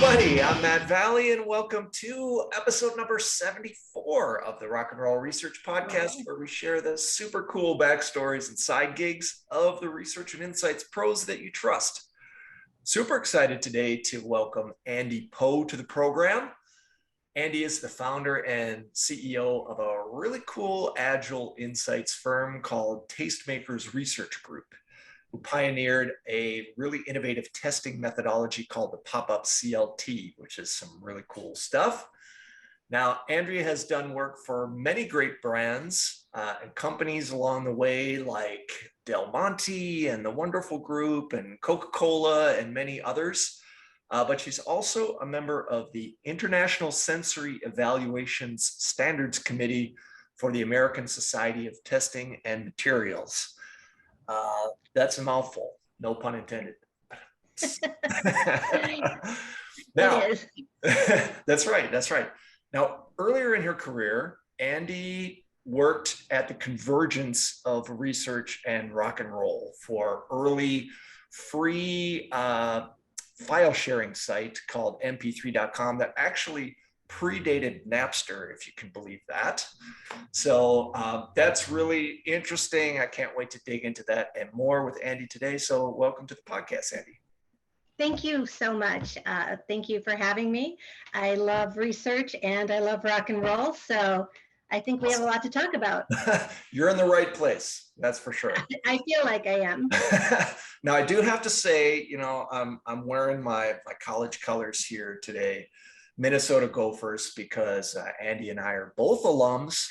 everybody. I'm Matt Valley, and welcome to episode number 74 of the Rock and Roll Research Podcast, where we share the super cool backstories and side gigs of the research and insights pros that you trust. Super excited today to welcome Andy Poe to the program. Andy is the founder and CEO of a really cool agile insights firm called TasteMakers Research Group, who pioneered a really innovative testing methodology called the pop-up CLT, which is some really cool stuff. Now, Andrea has done work for many great brands and companies along the way, like Del Monte and the Wonderful Group and Coca-Cola and many others. But she's also a member of the International Sensory Evaluations Standards Committee for the American Society of Testing and Materials. That's a mouthful, no pun intended. Now, that's right. Now, earlier in her career, Andy worked at the convergence of research and rock and roll for early free file sharing site called mp3.com that actually predated Napster, if you can believe that. So that's really interesting. I can't wait to dig into that and more with Andy today. So welcome to the podcast, Andy. Thank you so much. Thank you for having me. I love research and I love rock and roll. So I think we have a lot to talk about. You're in the right place. That's for sure. I feel like I am. Now, I do have to say, I'm wearing my college colors here today, Minnesota Gophers, because Andy and I are both alums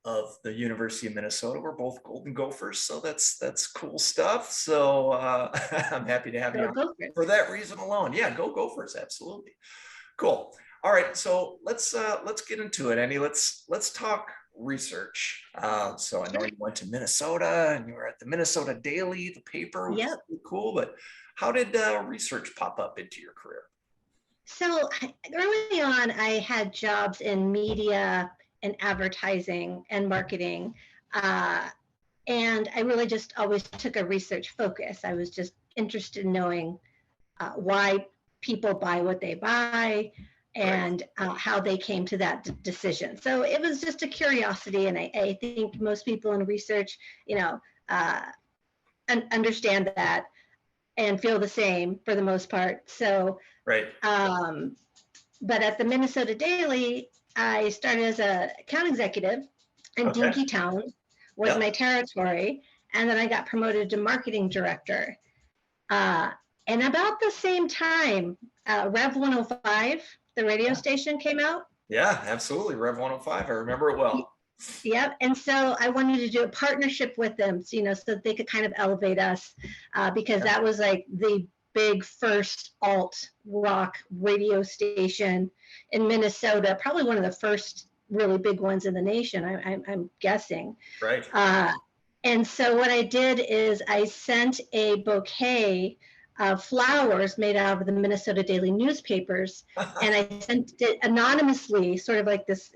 of the University of Minnesota. We're both Golden Gophers, so that's cool stuff. So I'm happy to have you on for that reason alone. Yeah, go Gophers, absolutely. Cool. All right, so let's get into it, Andy. Let's talk research. So I know you went to Minnesota and you were at the Minnesota Daily, the paper, which is really cool. But how did research pop up into your career? So early on, I had jobs in media and advertising and marketing. And I really just always took a research focus. I was just interested in knowing why people buy what they buy and how they came to that decision. So it was just a curiosity. And I think most people in research, understand that and feel the same for the most part. So, but at the Minnesota Daily, I started as an account executive, and Dinky Town was my territory. And then I got promoted to marketing director. And about the same time, Rev 105, the radio station, came out. Yeah, absolutely. Rev 105. I remember it well. Yep. And so I wanted to do a partnership with them, so that they could kind of elevate us, because that was like the big first alt rock radio station in Minnesota, probably one of the first really big ones in the nation, I'm guessing. Right. And so what I did is I sent a bouquet of flowers made out of the Minnesota Daily newspapers, and I sent it anonymously, sort of like this,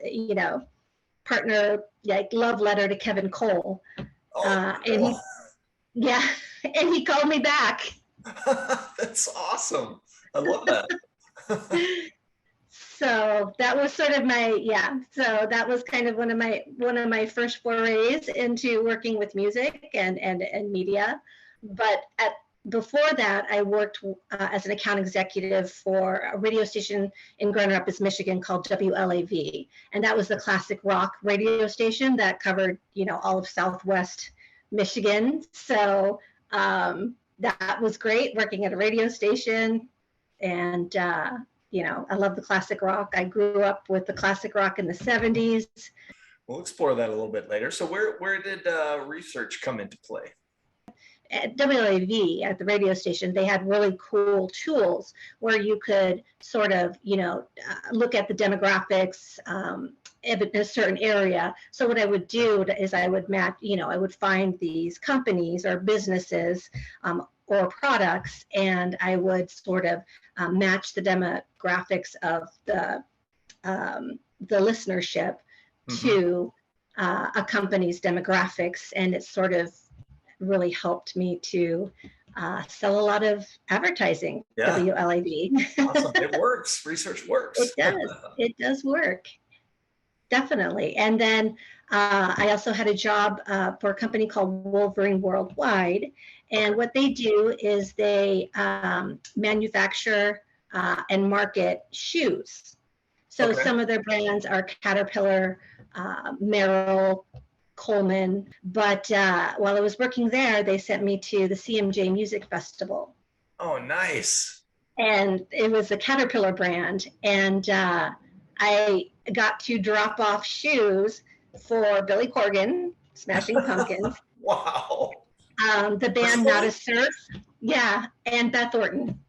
partner, like love letter to Kevin Cole. And he called me back. That's awesome. I love that. So that was sort of so that was kind of one of my first forays into working with music and media. But before that, I worked as an account executive for a radio station in Grand Rapids, Michigan called WLAV. And that was the classic rock radio station that covered, all of Southwest Michigan. So that was great, working at a radio station. And, I love the classic rock. I grew up with the classic rock in the 70s. We'll explore that a little bit later. So where did research come into play? At WLAV, at the radio station, they had really cool tools where you could sort of, look at the demographics in a certain area. So what I would do is I would match, I would find these companies or businesses or products, and I would sort of match the demographics of the listenership to a company's demographics, and it sort of really helped me to sell a lot of advertising, Yeah. WLID. Awesome. It works. Research works. It does. It does work. Definitely. And then I also had a job for a company called Wolverine Worldwide. And Okay. what they do is they manufacture and market shoes. So Okay. some of their brands are Caterpillar, Merrill, Coleman. But while I was working there, they sent me to the CMJ Music Festival. Oh, nice. And it was a Caterpillar brand. And I got to drop off shoes for Billy Corgan, Smashing Pumpkins, Wow. the band Not a Personally? Surf, yeah, and Beth Orton.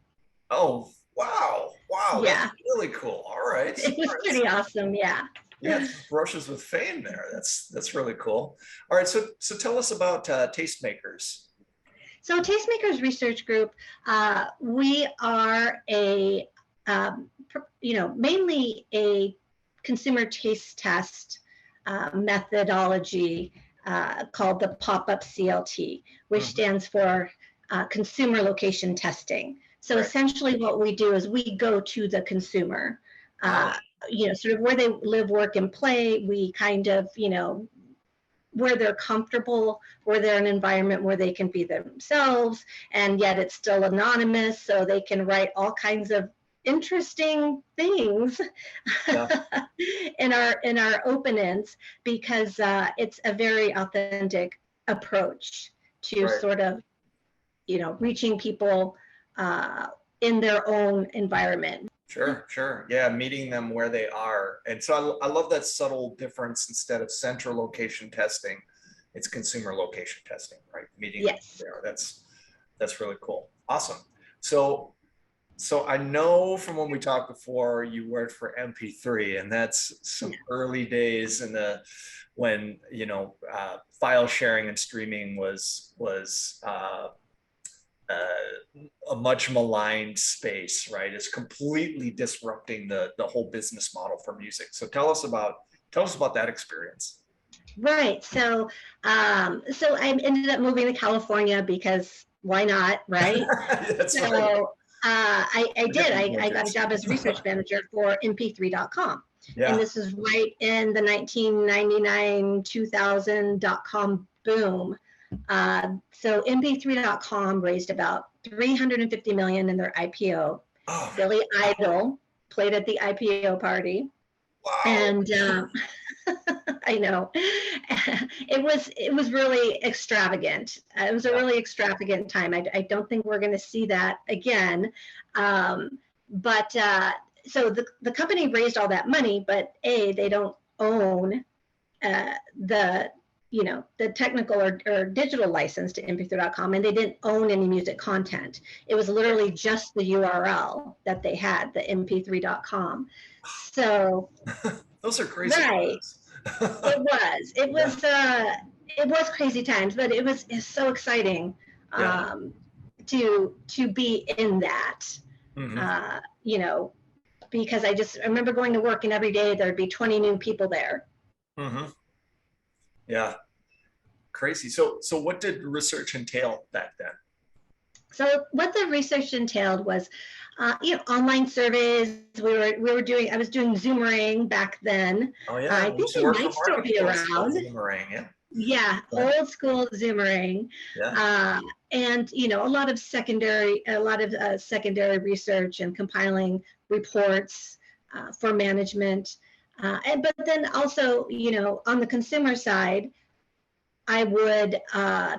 Oh, wow. Wow. That's Yeah, really cool. All right. it was All right. pretty awesome. Yeah. You had some brushes with fame there. That's really cool. All right. So tell us about Tastemakers. So TasteMakers Research Group, we are a, mainly a consumer taste test methodology called the pop-up CLT, which Mhm. stands for consumer location testing. So Right. essentially what we do is we go to the consumer, Oh, sort of where they live, work, and play. We kind of, where they're comfortable, where they're in an environment where they can be themselves, and yet it's still anonymous, so they can write all kinds of interesting things yeah. in our open ends, because it's a very authentic approach to Right. sort of reaching people in their own environment. Sure, sure. Yeah, meeting them where they are. And so I love that subtle difference. Instead of central location testing, it's consumer location testing, right? Meeting them Yes. there. That's really cool. Awesome. So I know from when we talked before, you worked for MP3, and that's some early days in the when file sharing and streaming was a much maligned space, right? It's completely disrupting the whole business model for music. So tell us about that experience. Right. So I ended up moving to California because why not, right? That's right. So I did. Different I got a budgets. job as research manager for mp3.com. And Yeah. this is right in the 1999 2000.com boom. So mp3.com raised about 350 million in their IPO. Oh, Billy wow. Idol played at the IPO party. Wow. And I know it was really extravagant. It was a Yeah. really extravagant time. I don't think we're going to see that again. But so the company raised all that money, but they don't own the the technical or digital license to mp3.com, and they didn't own any music content. It was literally just the URL that they had, the mp3.com. So Those are crazy right, times. it was crazy times, but it's so exciting Yeah. to be in that, Hmm. uh, you know, because I remember going to work and every day there'd be 20 new people there. Hmm. Yeah. Crazy. So what did research entail back then? So what the research entailed was, online surveys. I was doing Zoomerang back then. Oh yeah, I I think used to they work for might still be marketing. Still around. boomerang, yeah. Yeah, Yeah. old school Zoomerang. Yeah. And a lot of secondary research and compiling reports for management. But then also, on the consumer side, I would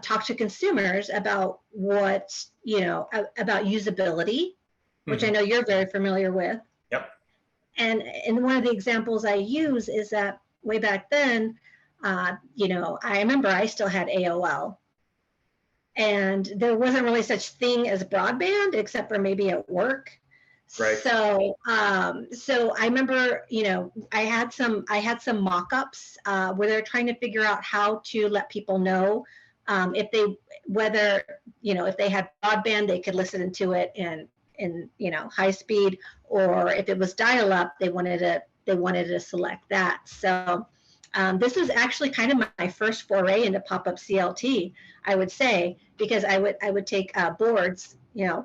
talk to consumers about about usability, which I Hmm. know you're very familiar with. Yep. And one of the examples I use is that way back then, I remember I still had AOL, and there wasn't really such thing as broadband except for maybe at work. Right. So I remember, I had some mock-ups where they're trying to figure out how to let people know if they had broadband, they could listen to it in high speed, or if it was dial-up, they wanted to select that. So This was actually kind of my first foray into pop-up CLT, I would say, because I would take boards,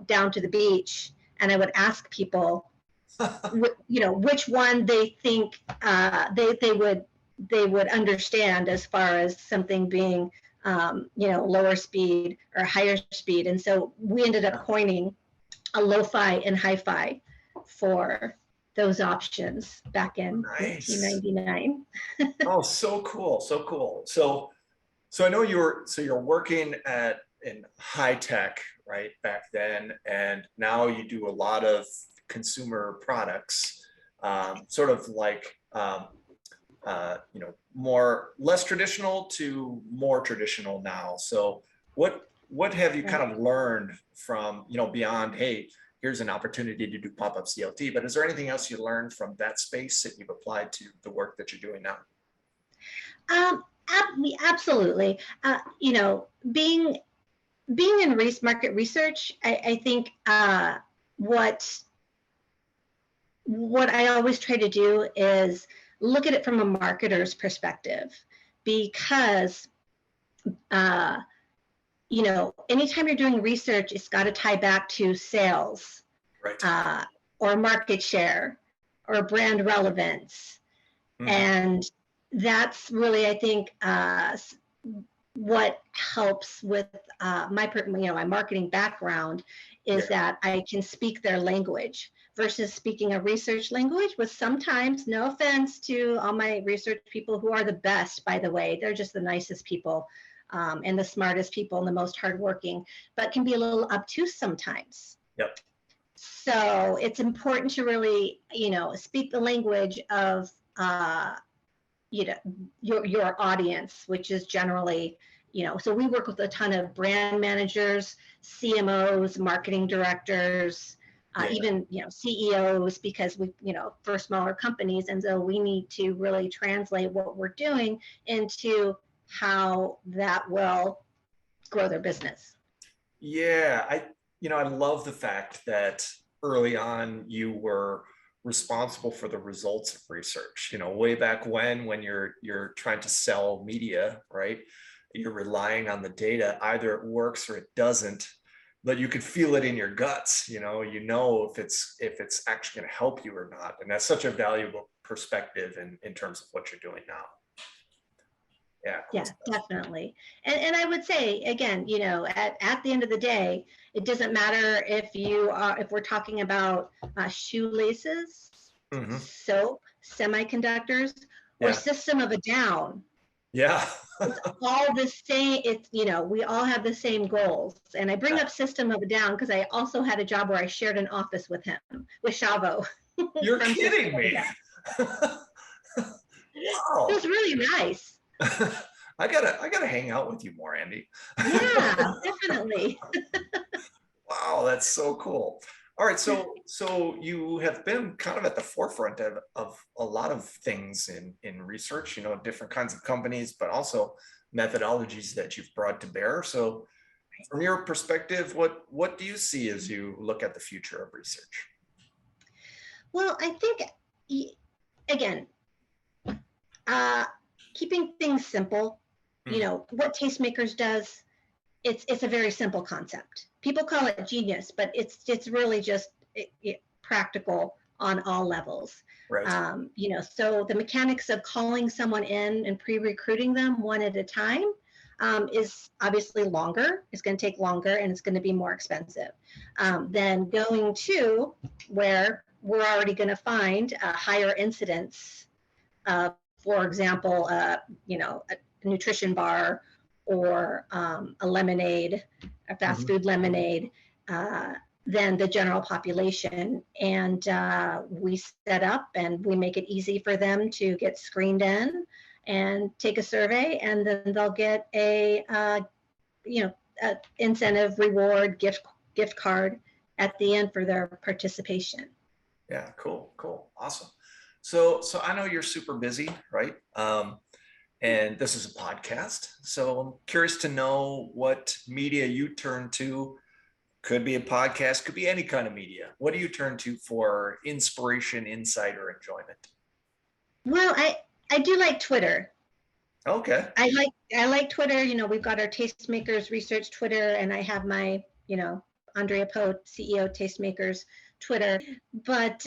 down to the beach, and I would ask people, which one they think they would understand as far as something being, lower speed or higher speed. And so we ended up coining a lo-fi and hi-fi for those options back in Nice. 1999. Oh, so cool. So cool. So I know you're working in high tech, right, back then, and now you do a lot of consumer products, sort of like more less traditional to more traditional now. So what have you kind of learned from, beyond, hey, here's an opportunity to do pop-up CLT, but is there anything else you learned from that space that you've applied to the work that you're doing now? Absolutely. Being in market research, I think what I always try to do is look at it from a marketer's perspective, because anytime you're doing research, it's got to tie back to sales, right, or market share, or brand relevance. Mm-hmm. And that's really, I think, what helps with my marketing background is that I can speak their language versus speaking a research language, which sometimes, no offense to all my research people who are the best, by the way, they're just the nicest people, and the smartest people and the most hardworking, but can be a little obtuse sometimes. Yep. So it's important to really, speak the language of, your audience, which is generally, so we work with a ton of brand managers, CMOs, marketing directors, even, CEOs, because we, for smaller companies. And so we need to really translate what we're doing into how that will grow their business. Yeah, I love the fact that early on you were responsible for the results of research. Way back when you're trying to sell media, right? You're relying on the data. Either it works or it doesn't, but you could feel it in your guts. If it's actually going to help you or not. And that's such a valuable perspective in terms of what you're doing now. Yeah, cool. Yeah, definitely. And I would say, again, at the end of the day, it doesn't matter if we're talking about shoelaces, mm-hmm. soap, semiconductors, or system of a down. Yeah. It's all the same. We all have the same goals. And I bring up System of a Down because I also had a job where I shared an office with him, with Shavo. You're kidding me. Wow. It was really nice. I gotta hang out with you more, Andy. Yeah, definitely. Wow, that's so cool. All right, so you have been kind of at the forefront of a lot of things in research, different kinds of companies, but also methodologies that you've brought to bear. So from your perspective, what do you see as you look at the future of research? Well, I think, again, keeping things simple, what TasteMakers does, it's a very simple concept. People call it genius, but it's really just practical on all levels. Right. So the mechanics of calling someone in and pre-recruiting them one at a time is obviously longer. It's going to take longer, and it's going to be more expensive than going to where we're already going to find a higher incidence of, for example, a nutrition bar or a lemonade, a fast food lemonade, than the general population. And we set up and we make it easy for them to get screened in and take a survey, and then they'll get a incentive reward gift card at the end for their participation. Yeah, cool, awesome. So I know you're super busy, right? And this is a podcast. So I'm curious to know what media you turn to. Could be a podcast, could be any kind of media. What do you turn to for inspiration, insight, or enjoyment? Well, I do like Twitter. Okay. I like Twitter. We've got our TasteMakers research Twitter, and I have my, Andrea Poe, CEO TasteMakers Twitter. But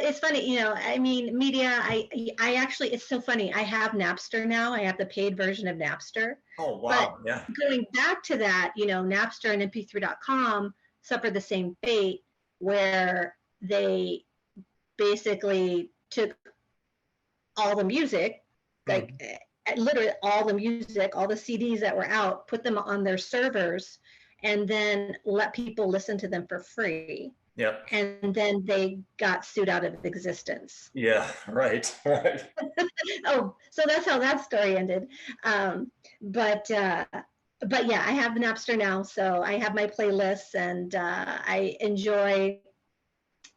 it's funny, I mean, media. I actually, it's so funny. I have Napster now. I have the paid version of Napster. Oh, But wow. Yeah. going back to that, Napster and MP3.com suffered the same fate where they basically took all the music, like Mhm. literally all the music, all the CDs that were out, put them on their servers, and then let people listen to them for free. Yep. And then they got sued out of existence. Yeah. Right. Right. Oh, so that's how that story ended. Um, but uh, but yeah, I have Napster now, so I have my playlists, and I enjoy.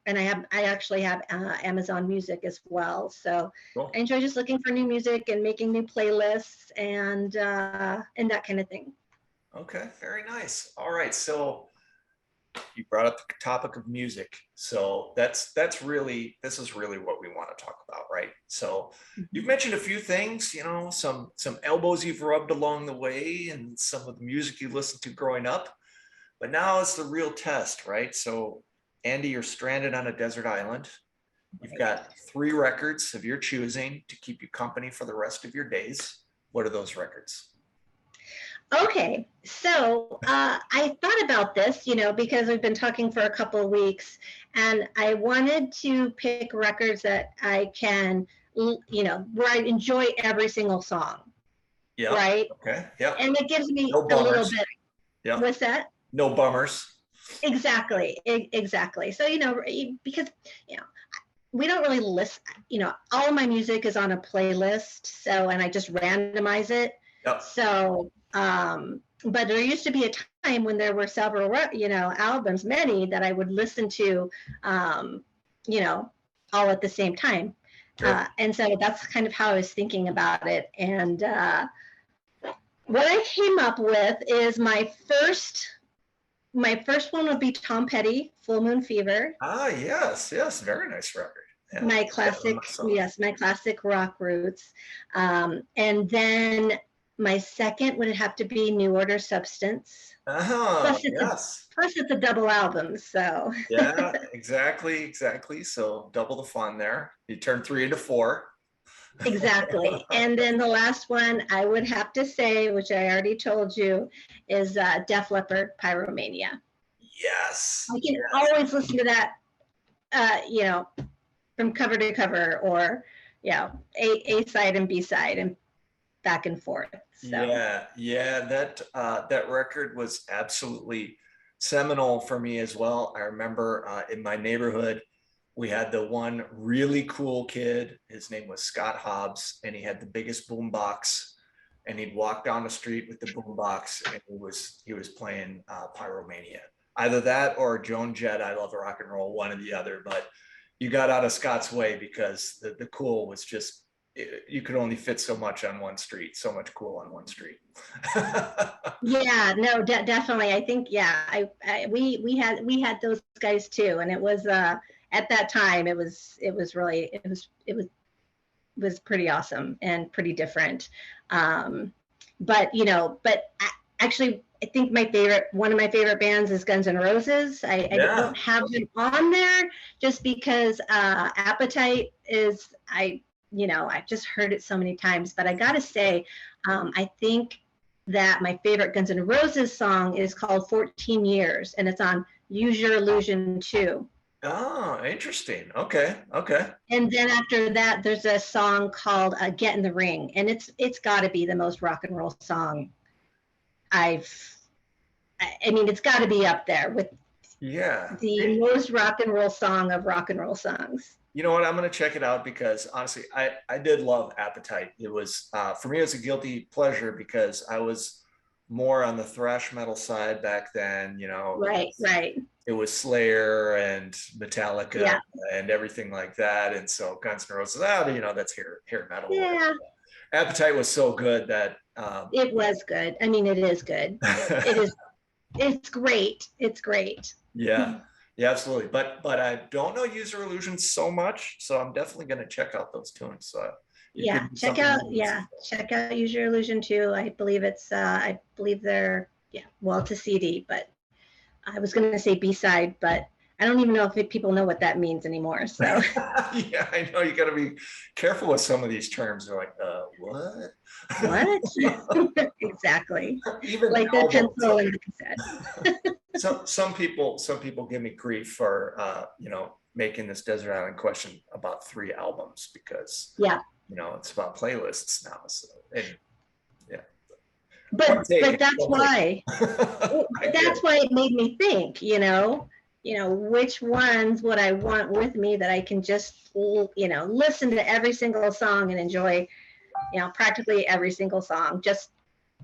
And I actually have Amazon Music as well. So I Cool. enjoy just looking for new music and making new playlists and that kind of thing. Okay. Very nice. All right. So you brought up the topic of music. So that's really this is really what we want to talk about, right? So you've mentioned a few things, some elbows you've rubbed along the way and some of the music you listened to growing up. But now it's the real test, right? So Andy, you're stranded on a desert island. You've Right. got 3 records of your choosing to keep you company for the rest of your days. What are those records? Okay, so I thought about this, because we've been talking for a couple of weeks, and I wanted to pick records that I can, where I enjoy every single song, Yep. right? Okay. Yep. And it gives me No a little bummers. bit. Yep. What's that? No bummers. Exactly, exactly. So, because, you know, we don't really list, all of my music is on a playlist. So, and I just randomize it. Yep. So, but there used to be a time when there were several, albums, many that I would listen to, um, you know, all at the same time. Sure. And so that's kind of how I was thinking about it. And what I came up with is my first one would be Tom Petty, Full Moon Fever. Ah, yes, yes, very nice record. Yeah, My yeah, classic, myself. yes, my classic rock roots. And then my second would have to be New Order Substance. Oh, Plus it's a yes, plus it's a double album, so yeah, exactly, exactly. So double the fun there. You turn 3 into 4. exactly. And then the last one I would have to say, which I already told you, is Def Leppard Pyromania. Yes, I can yes, always listen to that, uh, you know, from cover to cover, or A side and B side, and back and forth. So yeah, yeah. That record was absolutely seminal for me as well. I remember in my neighborhood, we had the one really cool kid. His name was Scott Hobbs, and he had the biggest boom box. And he'd walk down the street with the boom box, and he was playing Pyromania. Either that or Joan Jett, I Love Rock and Roll, one or the other. But you got out of Scott's way because the cool was just you could only fit so much on one street, so much cool on one street. yeah, no, definitely. I think we had those guys too, and it was at that time it was pretty awesome and pretty different. Um, but actually, I think one of my favorite bands is Guns N' Roses. I Yeah. don't have them on there just because Appetite is I've just heard it so many times. But I gotta say, I think that my favorite Guns N' Roses song is called 14 Years, and it's on Use Your Illusion 2. Oh, interesting. Okay. Okay. And then after that, there's a song called "Get in the Ring," and it's got to be the most rock and roll song I've. I mean, it's got to be up there with Yeah. the most rock and roll song of rock and roll songs. You know what? I'm gonna check it out because honestly, I did love Appetite. It was for me, it was a guilty pleasure because I was more on the thrash metal side back then. Right, right. It was Slayer and Metallica Yeah, and everything like that. And so Guns N' Roses, that's hair metal. Whatever. yeah. Appetite was so good that It was good. I mean, it is good. It is. It's great. It's great. yeah, yeah, absolutely. But I don't know User Illusion so much, so I'm definitely going to check out those tunes. So Yeah, check out Use Your Illusion too. I believe I believe they're, well, it's a CD, but I was going to say B-side, but I don't even know if people know what that means anymore. So yeah, I know, you got to be careful with some of these terms. They're like, what? What? Exactly. Even like the albums. pencil and the cassette. Some people give me grief for making this Desert Island Question about 3 albums, because it's about playlists now. So, and, yeah. But that's why it made me think, which ones would I want with me that I can just, listen to every single song and enjoy, practically every single song, just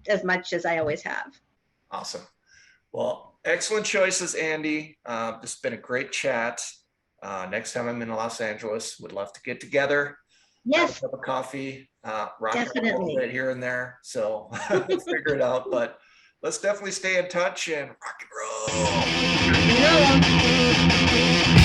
as much as I always have. Awesome. Well, excellent choices, Andy. This has been a great chat. Next time I'm in Los Angeles, would love to get together. Yes. Have a cup of coffee, rock definitely. a little bit here and there. So we'll figure it out. But let's definitely stay in touch and rock and roll. Rock and roll.